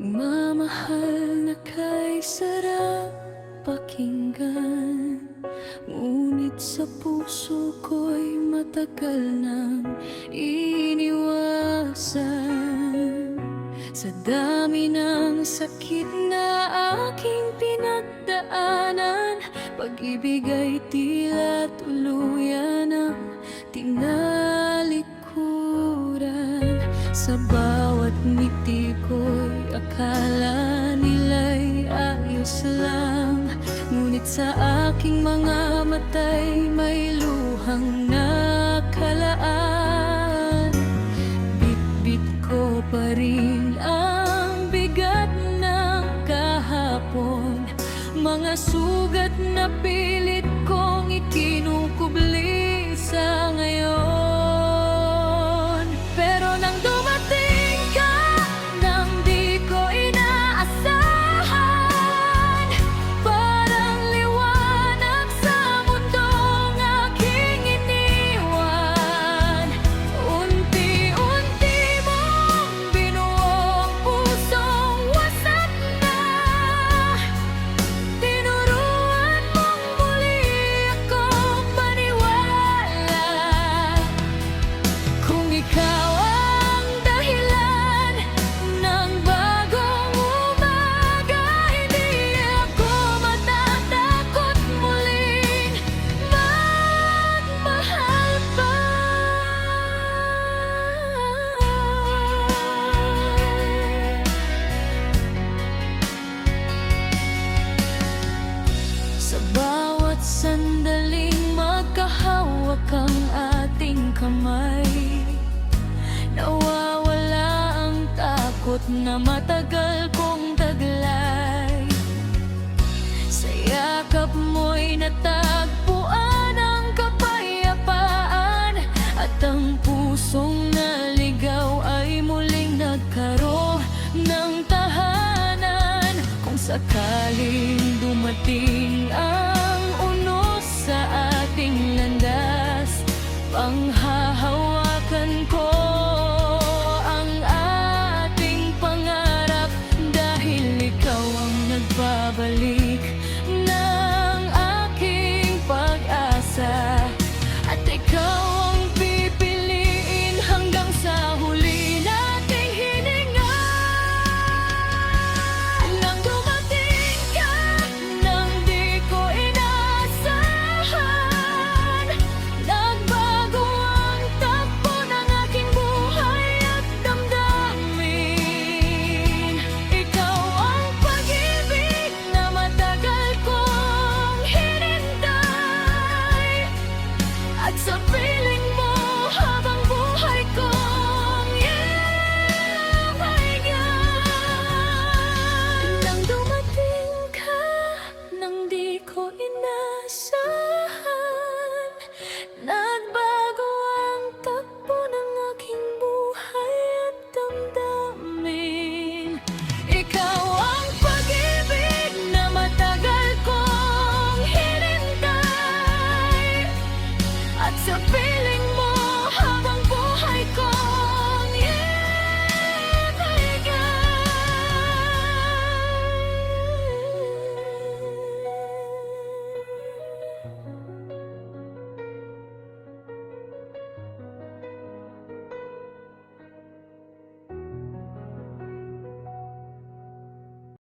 Pagmamahal na kay sarap pakinggan, ngunit sa puso ko'y matagal nang iniwasan. Sa dami ng sakit na aking pinagdaanan, pag-ibig ay tila tuluyan ang tinalikuran. Sa bawat ngiti ko'y akala nila'y ayos lang, ngunit sa aking mga mata'y may luhang nakalaan. Bit-bit ko pa rin ang bigat ng kahapon, mga sugat na pilit kong ikinukubli sa ngayon. Pero nang dumating ka, nang di ko inaasahan, parang liwanag sa mundong aking iniwan. Unti-unti mong binuong pusong wasak na, tinuruan mong muli akong maniwala. Kung ikaw ang dahilan ng bagong umaga, hindi ako matatakot muling magmahal pa. Sa bawat sandaling magkahawak ang ating kamay, nawawala ang takot na matagal kong taglay. Sa yakap mo'y natagpuan ang kapayapaan, at ang pusong naligaw ay muling nagkaroon ng tahanan. Kung sakaling dumating ang